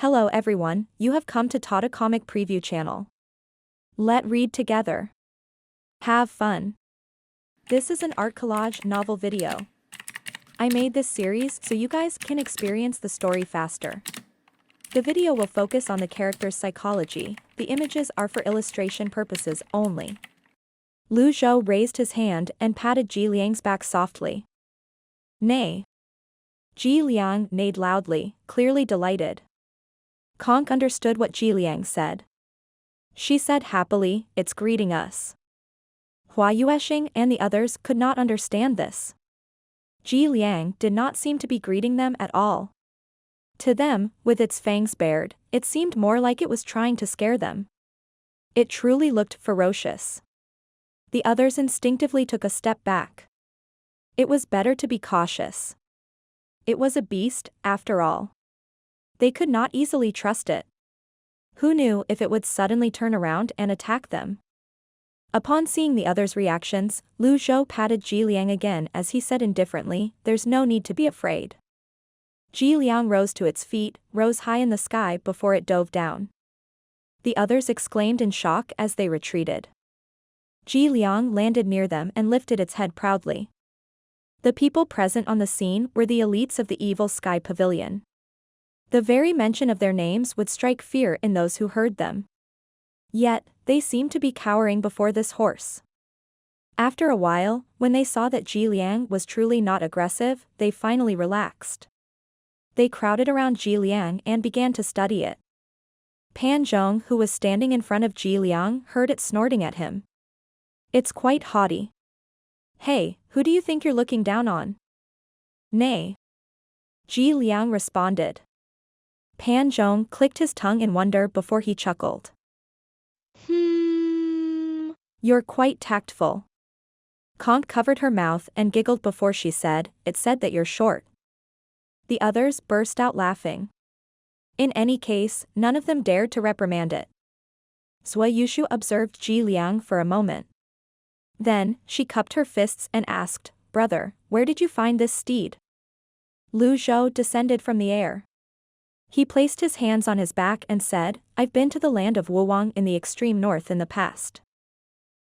Hello everyone, you have come to Tata Comic Preview channel. Let read together. Have fun. This is an art collage novel video. I made this series so you guys can experience the story faster. The video will focus on the character's psychology, the images are for illustration purposes only. Zhou raised his hand and patted Ji Liang's back softly. Nay. Ji Liang neighed loudly, clearly delighted. Conk understood what Ji Liang said. She said happily, "It's greeting us." Hua Yuesheng and the others could not understand this. Ji Liang did not seem to be greeting them at all. To them, with its fangs bared, it seemed more like it was trying to scare them. It truly looked ferocious. The others instinctively took a step back. It was better to be cautious. It was a beast, after all. They could not easily trust it. Who knew if it would suddenly turn around and attack them? Upon seeing the others' reactions, Zhou patted Ji Liang again as he said indifferently, "There's no need to be afraid." Ji Liang rose to its feet, rose high in the sky before it dove down. The others exclaimed in shock as they retreated. Ji Liang landed near them and lifted its head proudly. The people present on the scene were the elites of the evil sky pavilion. The very mention of their names would strike fear in those who heard them. Yet, they seemed to be cowering before this horse. After a while, when they saw that Ji Liang was truly not aggressive, they finally relaxed. They crowded around Ji Liang and began to study it. Pan Zhong, who was standing in front of Ji Liang, heard it snorting at him. "It's quite haughty. Hey, who do you think you're looking down on?" "Nay." Ji Liang responded. Pan Zhong clicked his tongue in wonder before he chuckled. You're quite tactful." Conk covered her mouth and giggled before she said, "It said that you're short." The others burst out laughing. In any case, none of them dared to reprimand it. Zhou Yushu observed Ji Liang for a moment. Then, she cupped her fists and asked, "Brother, where did you find this steed?" Zhou descended from the air. He placed his hands on his back and said, "I've been to the land of Wuya in the extreme north in the past.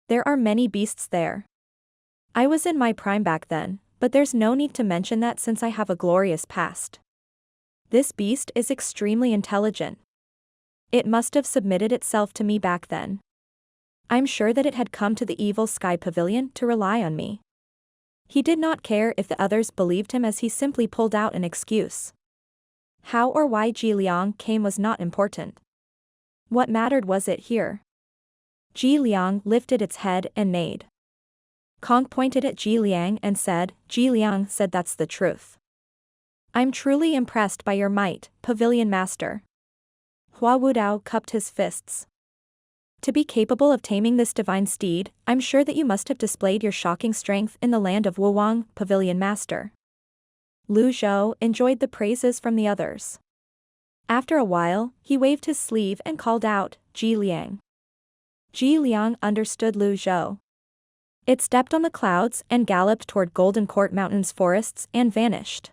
There are many beasts there. I was in my prime back then, but there's no need to mention that since I have a glorious past. This beast is extremely intelligent. It must have submitted itself to me back then. I'm sure that it had come to the evil sky pavilion to rely on me." He did not care if the others believed him as he simply pulled out an excuse. How or why Ji Liang came was not important. What mattered was it here. Ji Liang lifted its head and neighed. Conk pointed at Ji Liang and said, "Ji Liang said that's the truth. I'm truly impressed by your might, Pavilion Master." Hua Wudao cupped his fists. "To be capable of taming this divine steed, I'm sure that you must have displayed your shocking strength in the land of Wuya, Pavilion Master." Zhou enjoyed the praises from the others. After a while, he waved his sleeve and called out, "Ji Liang." Ji Liang understood Zhou. It stepped on the clouds and galloped toward Golden Court Mountains forests and vanished.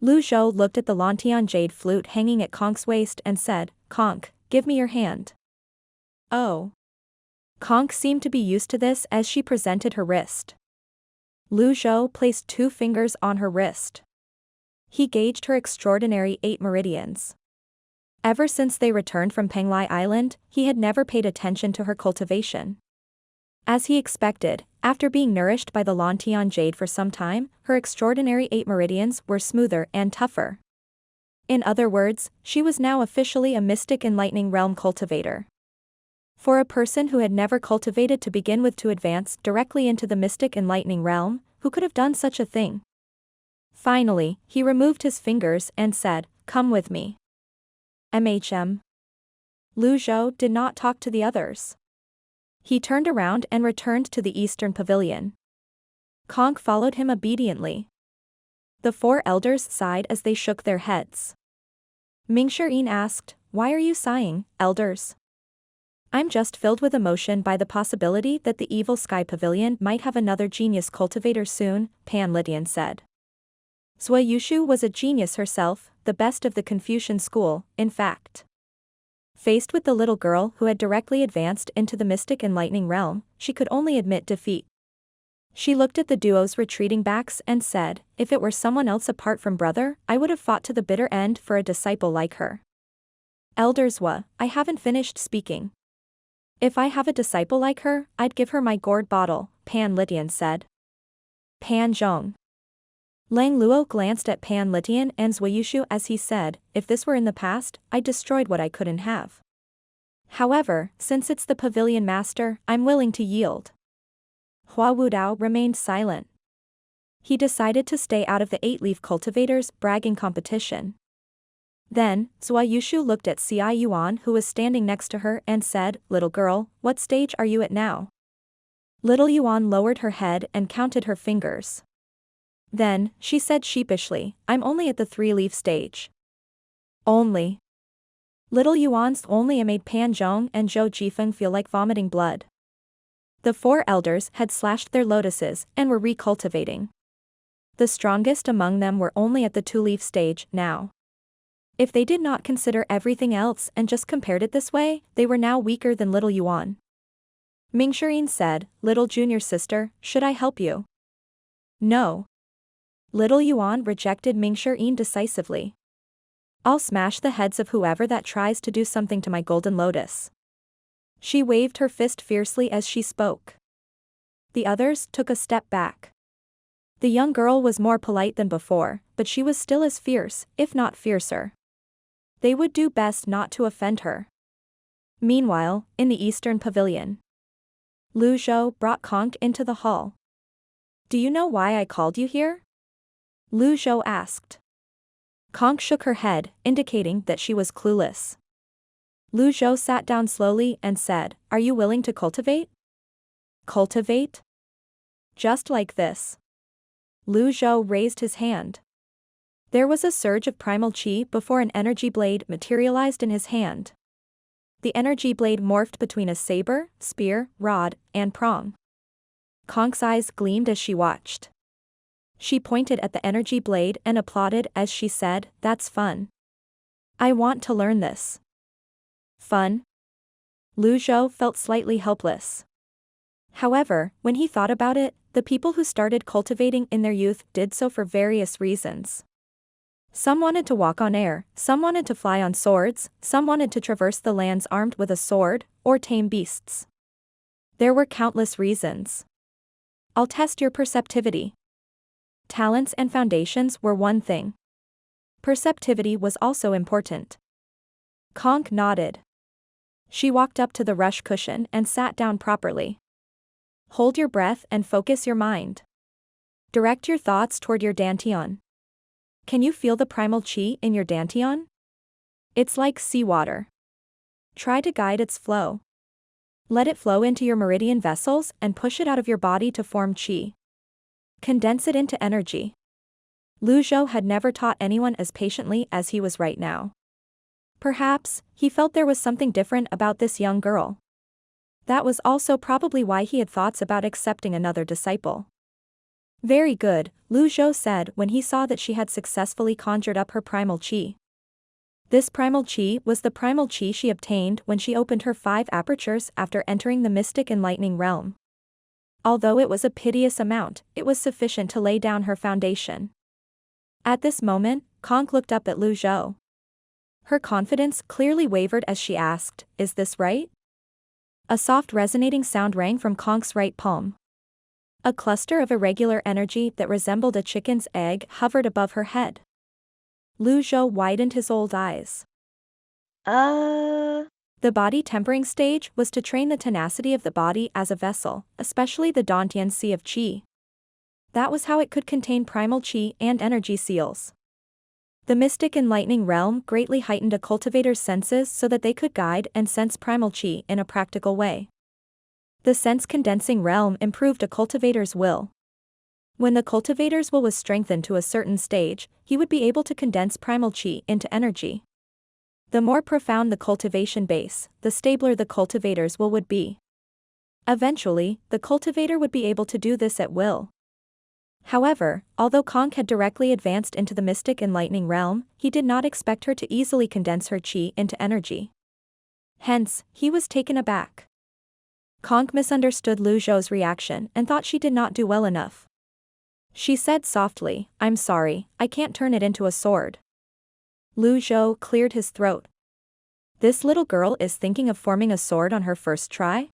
Zhou looked at the Lantian jade flute hanging at Conk's waist and said, "Conk, give me your hand." "Oh." Conk seemed to be used to this as she presented her wrist. Zhou placed 2 fingers on her wrist. He gauged her extraordinary 8 meridians. Ever since they returned from Penglai Island, he had never paid attention to her cultivation. As he expected, after being nourished by the Lantian jade for some time, her extraordinary 8 meridians were smoother and tougher. In other words, she was now officially a mystic enlightening realm cultivator. For a person who had never cultivated to begin with to advance directly into the mystic enlightening realm, who could have done such a thing? Finally, he removed his fingers and said, "Come with me." Zhou did not talk to the others. He turned around and returned to the eastern pavilion. Conk followed him obediently. The 4 elders sighed as they shook their heads. Mingxirin asked, "Why are you sighing, elders?" "I'm just filled with emotion by the possibility that the evil sky pavilion might have another genius cultivator soon," Pan Lydian said. Zhou was a genius herself, the best of the Confucian school, in fact. Faced with the little girl who had directly advanced into the mystic enlightening realm, she could only admit defeat. She looked at the duo's retreating backs and said, if it were someone else apart from brother, I would have fought to the bitter end for a disciple like her. Elders Wa, I haven't finished speaking. If I have a disciple like her, I'd give her my gourd bottle, Pan Litian said. Pan Zhong. Lang Luo glanced at Pan Litian and Zhou as he said, if this were in the past, I'd destroyed what I couldn't have. However, since it's the pavilion master, I'm willing to yield. Hua Wudao remained silent. He decided to stay out of the 8-leaf cultivator's bragging competition. Then, Zhou looked at Ci Yuan who was standing next to her and said, little girl, what stage are you at now? Little Yuan lowered her head and counted her fingers. Then, she said sheepishly, I'm only at the 3-leaf stage. Only. Little Yuan's only made Pan Zhong and Zhou Jifeng feel like vomiting blood. The 4 elders had slashed their lotuses and were recultivating. The strongest among them were only at the 2-leaf stage now. If they did not consider everything else and just compared it this way, they were now weaker than little Yuan. Mingxirin said, little junior sister, should I help you? No. Little Yuan rejected Mingxirin decisively. I'll smash the heads of whoever that tries to do something to my golden lotus. She waved her fist fiercely as she spoke. The others took a step back. The young girl was more polite than before, but she was still as fierce, if not fiercer. They would do best not to offend her. Meanwhile, in the eastern pavilion, Lu Zhou brought Conk into the hall. Do you know why I called you here? Lu Zhou asked. Conk shook her head, indicating that she was clueless. Lu Zhou sat down slowly and said, are you willing to cultivate? Cultivate? Just like this. Lu Zhou raised his hand. There was a surge of primal chi before an energy blade materialized in his hand. The energy blade morphed between a saber, spear, rod, and prong. Conk's eyes gleamed as she watched. She pointed at the energy blade and applauded as she said, that's fun. I want to learn this. Fun? Lu Zhou felt slightly helpless. However, when he thought about it, the people who started cultivating in their youth did so for various reasons. Some wanted to walk on air, some wanted to fly on swords, some wanted to traverse the lands armed with a sword, or tame beasts. There were countless reasons. I'll test your perceptivity. Talents and foundations were one thing. Perceptivity was also important. Conk nodded. She walked up to the rush cushion and sat down properly. Hold your breath and focus your mind. Direct your thoughts toward your dantian. Can you feel the primal chi in your dantian? It's like seawater. Try to guide its flow. Let it flow into your meridian vessels and push it out of your body to form chi. Condense it into energy. Lu Zhou had never taught anyone as patiently as he was right now. Perhaps, he felt there was something different about this young girl. That was also probably why he had thoughts about accepting another disciple. Very good, Lu Zhou said when he saw that she had successfully conjured up her primal chi. This primal chi was the primal chi she obtained when she opened her 5 apertures after entering the mystic enlightening realm. Although it was a piteous amount, it was sufficient to lay down her foundation. At this moment, Conk looked up at Lu Zhou. Her confidence clearly wavered as she asked, is this right? A soft resonating sound rang from Conk's right palm. A cluster of irregular energy that resembled a chicken's egg hovered above her head. Lu Zhou widened his old eyes. The body tempering stage was to train the tenacity of the body as a vessel, especially the Dantian Sea of Qi. That was how it could contain primal Qi and energy seals. The mystic enlightening realm greatly heightened a cultivator's senses so that they could guide and sense primal Qi in a practical way. The sense-condensing realm improved a cultivator's will. When the cultivator's will was strengthened to a certain stage, he would be able to condense primal Qi into energy. The more profound the cultivation base, the stabler the cultivator's will would be. Eventually, the cultivator would be able to do this at will. However, although Kong had directly advanced into the mystic enlightening realm, he did not expect her to easily condense her chi into energy. Hence, he was taken aback. Kong misunderstood Lu Zhou's reaction and thought she did not do well enough. She said softly, "I'm sorry, I can't turn it into a sword." Lu Zhou cleared his throat. This little girl is thinking of forming a sword on her first try?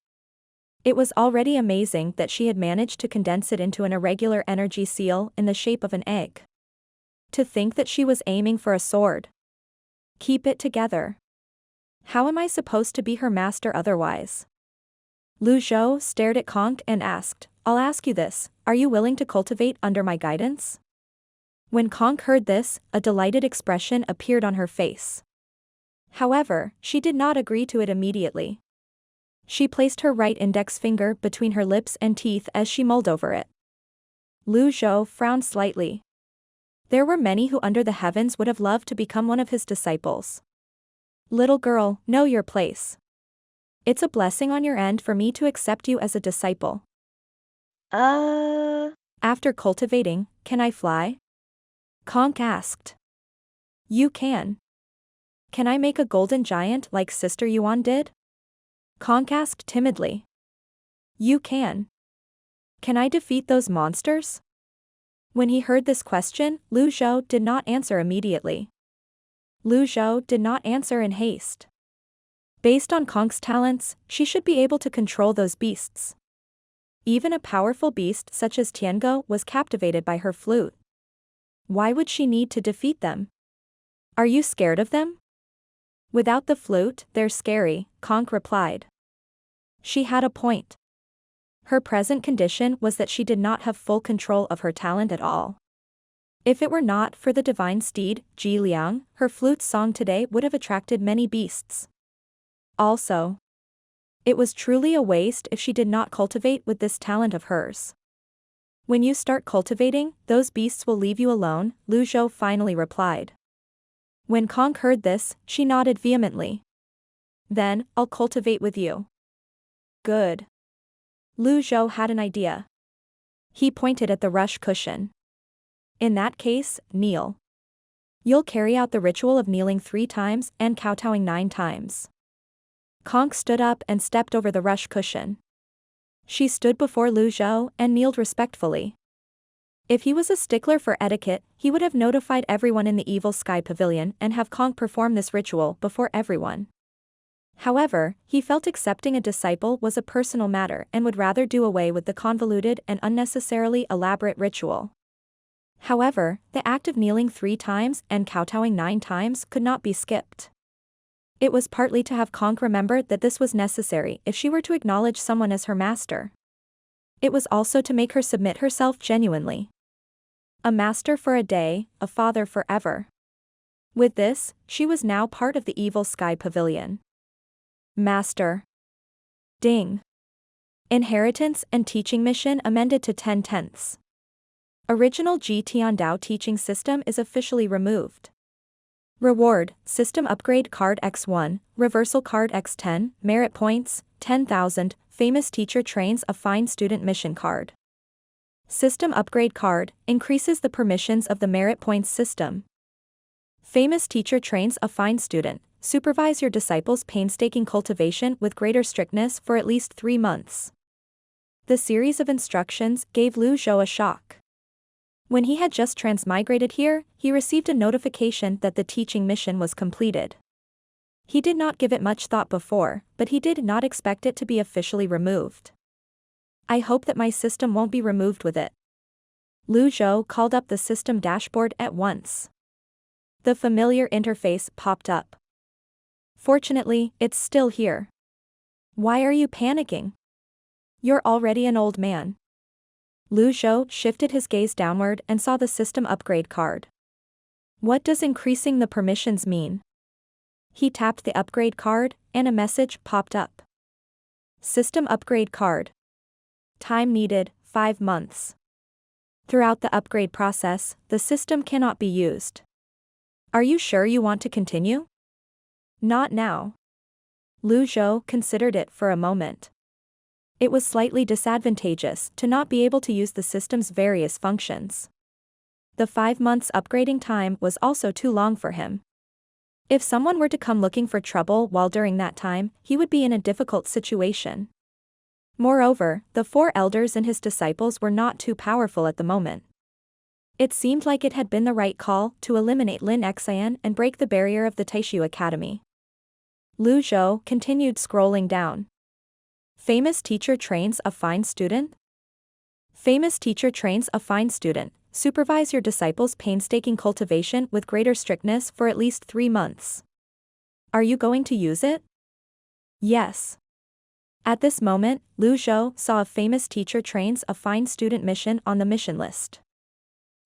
It was already amazing that she had managed to condense it into an irregular energy seal in the shape of an egg. To think that she was aiming for a sword. Keep it together. How am I supposed to be her master otherwise? Lu Zhou stared at Kong and asked, "I'll ask you this, are you willing to cultivate under my guidance?" When Kong heard this, a delighted expression appeared on her face. However, she did not agree to it immediately. She placed her right index finger between her lips and teeth as she mulled over it. Lu Zhou frowned slightly. There were many who under the heavens would have loved to become one of his disciples. Little girl, know your place. It's a blessing on your end for me to accept you as a disciple. After cultivating, can I fly? Kong asked. You can. Can I make a golden giant like Sister Yuan did? Kong asked timidly. You can. Can I defeat those monsters? When he heard this question, Lu Zhou did not answer immediately. Lu Zhou did not answer in haste. Based on Kong's talents, she should be able to control those beasts. Even a powerful beast such as Tiango was captivated by her flute. Why would she need to defeat them? Are you scared of them? Without the flute, they're scary, Kong replied. She had a point. Her present condition was that she did not have full control of her talent at all. If it were not for the divine steed, Ji Liang, her flute's song today would have attracted many beasts. Also, it was truly a waste if she did not cultivate with this talent of hers. When you start cultivating, those beasts will leave you alone, Lu Zhou finally replied. When Kong heard this, she nodded vehemently. Then, I'll cultivate with you. Good. Lu Zhou had an idea. He pointed at the rush cushion. In that case, kneel. You'll carry out the ritual of kneeling 3 times and kowtowing 9 times. Kong stood up and stepped over the rush cushion. She stood before Lu Zhou and kneeled respectfully. If he was a stickler for etiquette, he would have notified everyone in the Evil Sky Pavilion and have Kong perform this ritual before everyone. However, he felt accepting a disciple was a personal matter and would rather do away with the convoluted and unnecessarily elaborate ritual. However, the act of kneeling 3 times and kowtowing 9 times could not be skipped. It was partly to have Kong remember that this was necessary if she were to acknowledge someone as her master. It was also to make her submit herself genuinely. A master for a day, a father forever. With this, she was now part of the Evil Sky Pavilion. Master. Ding. Inheritance and teaching mission amended to 10/10. Original Ji Tiandao teaching system is officially removed. Reward, System Upgrade Card X1, Reversal Card X10, Merit Points, 10,000, Famous Teacher Trains a Fine Student Mission Card. System Upgrade Card, increases the permissions of the Merit Points system. Famous Teacher Trains a Fine Student, supervise your disciples' painstaking cultivation with greater strictness for at least 3 months. The series of instructions gave Lu Zhou a shock. When he had just transmigrated here, he received a notification that the teaching mission was completed. He did not give it much thought before, but he did not expect it to be officially removed. I hope that my system won't be removed with it. Lu Zhou called up the system dashboard at once. The familiar interface popped up. Fortunately, it's still here. Why are you panicking? You're already an old man. Lu Zhou shifted his gaze downward and saw the system upgrade card. What does increasing the permissions mean? He tapped the upgrade card, and a message popped up. System upgrade card. Time needed, 5 months. Throughout the upgrade process, the system cannot be used. Are you sure you want to continue? Not now. Lu Zhou considered it for a moment. It was slightly disadvantageous to not be able to use the system's various functions. The 5 months upgrading time was also too long for him. If someone were to come looking for trouble while during that time, he would be in a difficult situation. Moreover, the 4 elders and his disciples were not too powerful at the moment. It seemed like it had been the right call to eliminate Lin Xian and break the barrier of the Taishu Academy. Lu Zhou continued scrolling down. Famous teacher trains a fine student? Famous teacher trains a fine student. Supervise your disciples' painstaking cultivation with greater strictness for at least 3 months. Are you going to use it? Yes. At this moment, Lu Zhou saw a famous teacher trains a fine student mission on the mission list.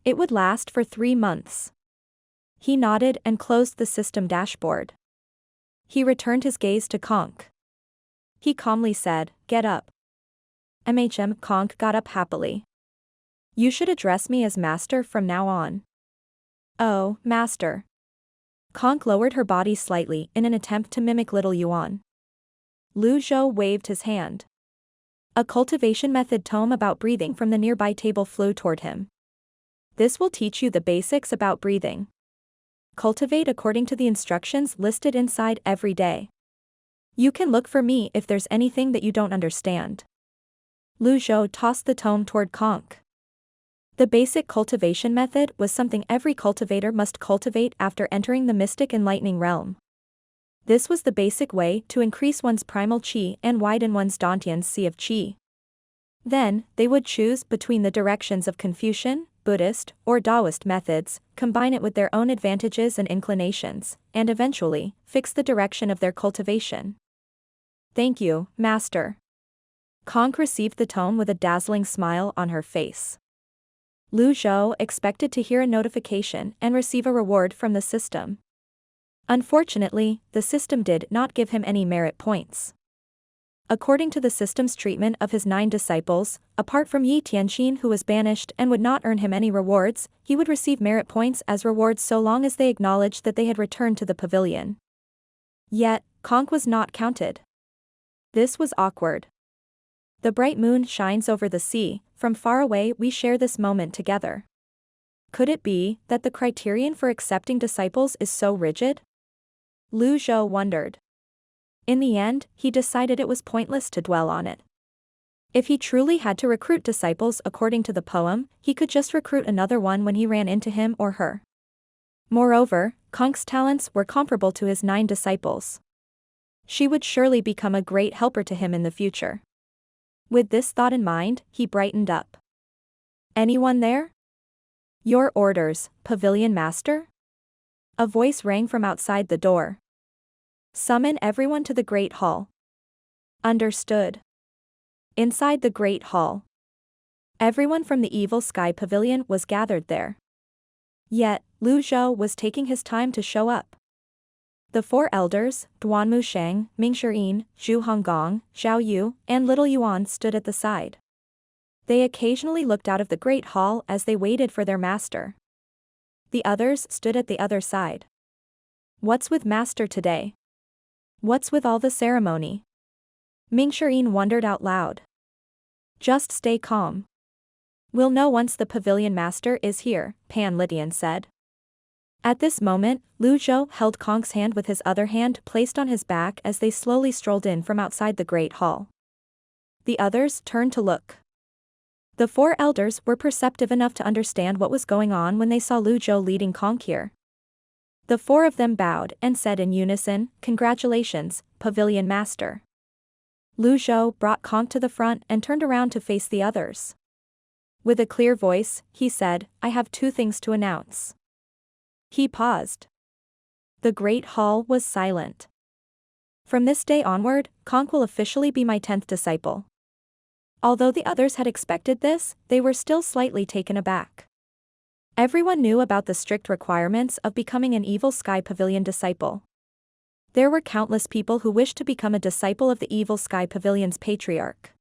It would last for 3 months. He nodded and closed the system dashboard. He returned his gaze to Conk. He calmly said, "Get up." Conk got up happily. "You should address me as master from now on." "Oh, master." Conk lowered her body slightly in an attempt to mimic little Yuan. Lu Zhou waved his hand. A cultivation method tome about breathing from the nearby table flew toward him. "This will teach you the basics about breathing. Cultivate according to the instructions listed inside every day. You can look for me if there's anything that you don't understand." Lu Zhou tossed the tome toward Conk. The basic cultivation method was something every cultivator must cultivate after entering the mystic enlightening realm. This was the basic way to increase one's primal qi and widen one's Dantian's sea of qi. Then, they would choose between the directions of Confucian, Buddhist, or Taoist methods, combine it with their own advantages and inclinations, and eventually, fix the direction of their cultivation. "Thank you, master." Conk received the tome with a dazzling smile on her face. Lu Zhou expected to hear a notification and receive a reward from the system. Unfortunately, the system did not give him any merit points. According to the system's treatment of his 9 disciples, apart from Yi Tianqin, who was banished and would not earn him any rewards, he would receive merit points as rewards so long as they acknowledged that they had returned to the pavilion. Yet, Conk was not counted. This was awkward. The bright moon shines over the sea, from far away we share this moment together. Could it be that the criterion for accepting disciples is so rigid? Lu Zhou wondered. In the end, he decided it was pointless to dwell on it. If he truly had to recruit disciples according to the poem, he could just recruit another one when he ran into him or her. Moreover, Konk's talents were comparable to his 9 disciples. She would surely become a great helper to him in the future. With this thought in mind, he brightened up. "Anyone there?" "Your orders, Pavilion Master?" A voice rang from outside the door. "Summon everyone to the Great Hall." Understood. Inside the Great Hall, everyone from the Evil Sky Pavilion was gathered there. Yet, Lu Zhou was taking his time to show up. The 4 elders, Duanmu Sheng, Mingxirin, Zhu Honggong, Zhao Yu, and Little Yuan stood at the side. They occasionally looked out of the Great Hall as they waited for their master. The others stood at the other side. "What's with master today? What's with all the ceremony?" Mingxirin wondered out loud. "Just stay calm. We'll know once the pavilion master is here," Pan Litian said. At this moment, Lu Zhou held Konk's hand with his other hand placed on his back as they slowly strolled in from outside the Great Hall. The others turned to look. The 4 elders were perceptive enough to understand what was going on when they saw Lu Zhou leading Konk here. The 4 of them bowed and said in unison, "Congratulations, Pavilion Master." Lu Zhou brought Konk to the front and turned around to face the others. With a clear voice, he said, "I have 2 things to announce." He paused. The Great Hall was silent. "From this day onward, Konk will officially be my 10th disciple." Although the others had expected this, they were still slightly taken aback. Everyone knew about the strict requirements of becoming an Evil Sky Pavilion disciple. There were countless people who wished to become a disciple of the Evil Sky Pavilion's Patriarch.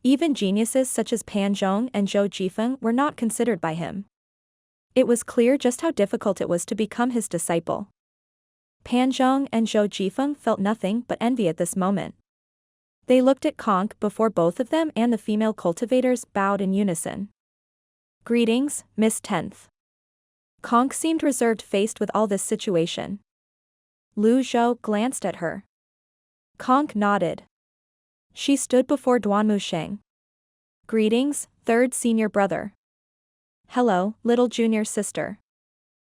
Even geniuses such as Pan Zhong and Zhou Jifeng were not considered by him. It was clear just how difficult it was to become his disciple. Pan Zhong and Zhou Jifeng felt nothing but envy at this moment. They looked at Conk before both of them and the female cultivators bowed in unison. Greetings, Miss 10th. Conk seemed reserved faced with all this situation. Zhou glanced at her. Conk nodded. She stood before Duanmu Sheng. Greetings, third senior brother. Hello, little junior sister.